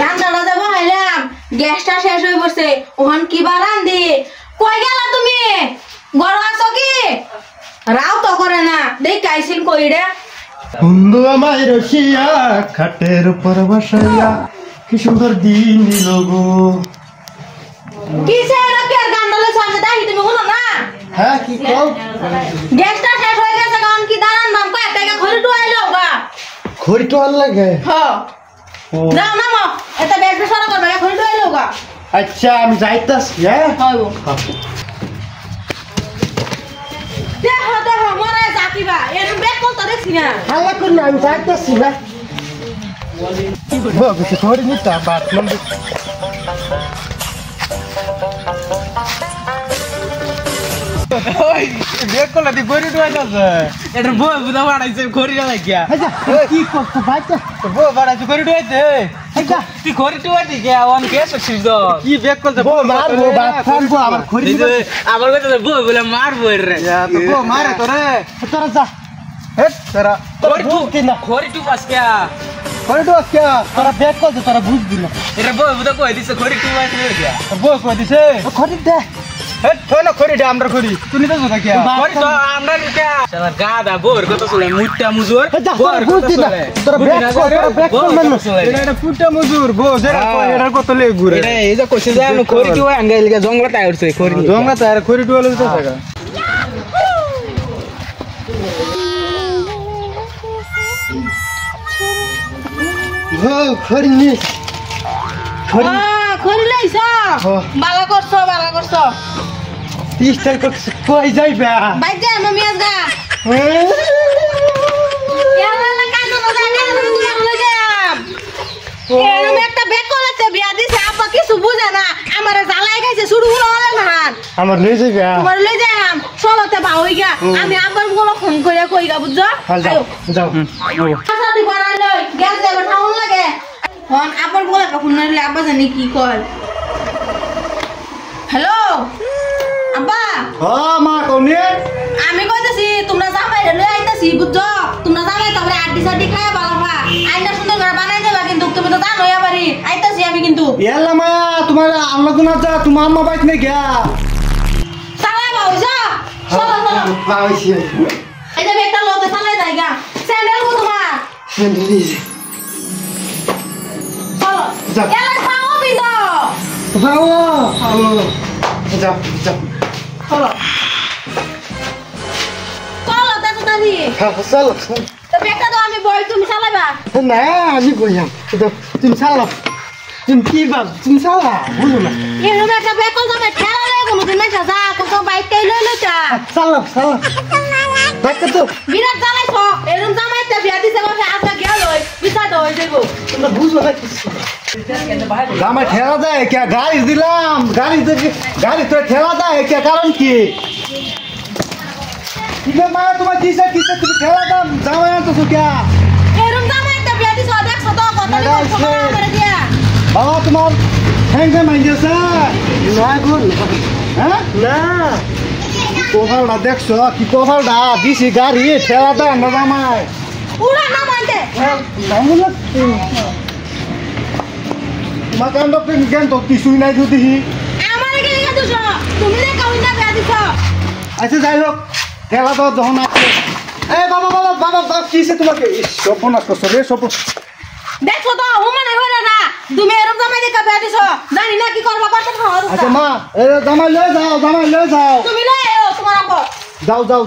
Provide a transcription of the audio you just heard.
রান্নাটা যাবো হাইলাম গ্যাসটা শেষ হয়ে পড়ছে ওখান কি বা রান্ধি কই গেলা তুমি ঘর আছো কি রাও তো করে না দেখ আইসিন কই রে বন্ধু আমায় রসিয়া খাটের উপর বসাইয়া কি সুন্দর দিন দিল গো কিসে রাখি আর গান্ডলে সামনে দাহি তুমি হলো না হ্যাঁ কি কও গ্যাসটা শেষ হয়ে গেছে কারণ কি দাঁড়ান নাম কয় টাকা খড়ি টুয়াইলো গা খড়ি তো আর লাগে হ্যাঁ যাও না মা এটা ব্যাগটা সারা করবে খড়ি টুয়াইলো গা আচ্ছা আমি যাইতাছি হ্যাঁ হইবো দেখো দেখো মরে যাকিবা এরকম ব্যাগ করতে দেখছি না হাল্লা করি না আমি যাইতাছি না কিছু খড়ি নিতে বাট নম্বর বেক করলে দি গরি ডুয়াইতাছে এটা বউ বুদা বাড়াইছে গরি না লাগিয়া আচ্ছা কি করতে বাইতে বউ বাড়াইছে গরি ডুয়াইতে আচ্ছা তুই গরি ডুয়াইতে কে অন কেস হচ্ছিস তো কি বেক করতে বউ মারবো বাট ফানবো আমার খড়ি আমার কথা বউ বলে মারবো রে তো বউ মারে তোরে তোরা যা হেট তোরা গরি বুঝ কি না গরি টু পাস কে খড়ি তো আজকে তোরা ব্যাগ করতে তোরা বুঝবি না এটা বউ বুদা কই দিছে গরি টু পাস রে কে বউ কই দিছে খড়ি দে হেট কই না খড়ি দে আমরা খড়ি তুই নিতে যা কি গরি তো আমরা কে শালা গাদা বউর কথা শুনে মুট্টা মুজুর বউর বুঝতি না তোরা ব্যাগ কর মানুষ এটা ফুটা মুজুর বউ যেটা এটা কত লে ঘুরে এটা এই যে কইছে যে আমি খড়ি টু আঙ্গাইল কে জঙ্গলা টাই উঠছে খড়ি জঙ্গলা তার খড়ি টুলে তো জায়গা খড়ি নি খড়ি খড়ি লাইছো বালা করছো তিস্টার কই যাইবা বাইতে আমি আজগা এলা না কানো না জানা তুমি লই যাম এরম একটা ব্যাগ করেছে বিয়া দিছে আপা কিছু বুঝে না আমারে জ্বালাই খাইছে শুরু হলো না আমার লই যাইবা তোমার লই যাম চলতে বা হই গা আমি আবার গুলো ফোন করে কইগা বুঝছো যাও যাও সাদি বানাই লই গ্যাস দেবে ঠাউন লাগে ফোন আবার বলে ফোন নাইলে আব্বা জানি কি কয় হ্যালো আব্বা মা কোনে আমি কইতাছি তোমরা জামাই লই আইতাছি বুঝছো তোমরা জামাই তারপরে আড্ডি সাড্ডি খায়া বালাফা আইনা সুন্দর করে বানাই দেবা কিন্তু তুমি তো জানো এবারে আইতাছি আমি কিন্তু এলা মা তোমার আল্লাহ গুনা যা তোমার আম্মা বাইত নে গিয়া চালাই বাউজা চলো চলো পাইছি এই যে একটা লোকে চালাই যাইগা স্যান্ডেল কো তোমার সেন্ডলিজ চলো যাও। এলা খাও বিন্দো যাও যাও যাও চলো চলো তাড়াতাড়ি চল তো একটা তো আমি বই তুমি চালাইবা না আমি কইয়াম তুমি চালাও তুমি কি বাল তুমি চালা বুঝো না এরকম একটা ব্যাগ কল যাবে ঠেলা লাগে কোনদিন না যা কোন বাইক টাই লই লইতা চালাও চালাও দেখো তো বিরাট জ্বালাইছো এরকম জামাইতে বিয়া দিছে বসে আজকে গেল লই বিচার তো হই যাইবো তোমরা বুঝো না কিছু আমার ঠেলা দেয় কে গাড়ি দিলাম গাড়ি তো ঠেলা দেয় কে কারণ কি মা তোমার কিসে তুমি ঠেলা দাম জামাই আনতেছো কে এরকম জামাইতে বিয়া দিছো দেখছো তো কত করে দিয়া বাবা তোমার হ্যাংকে মাইন্ডেছে না গুণ হ্যাঁ না কোভালটা দেখছো কি কোভালটা দিছি গাড়ি ঠেলা দেয় না জামাই পুরা না মানতে তোমার কাণ্ড জ্ঞান তো কিছুই নাই যদি আমারে কি লিখা দিছো তুমি যে কাউন্টা বিয়া দিছো আচ্ছা যাই হোক ঠেলা তো যখন আছে বাবা কিসে তোমাকে সপনাশ করছো রে দেখছো তো হুমানে হইলো না তুমি এরকম জামাই দেখা বিয়া দিছো জানি না কি করবা কত খাওয়া আচ্ছা মা জামাই লয়ে যাও তুমি লই আও তোমার আপা যাও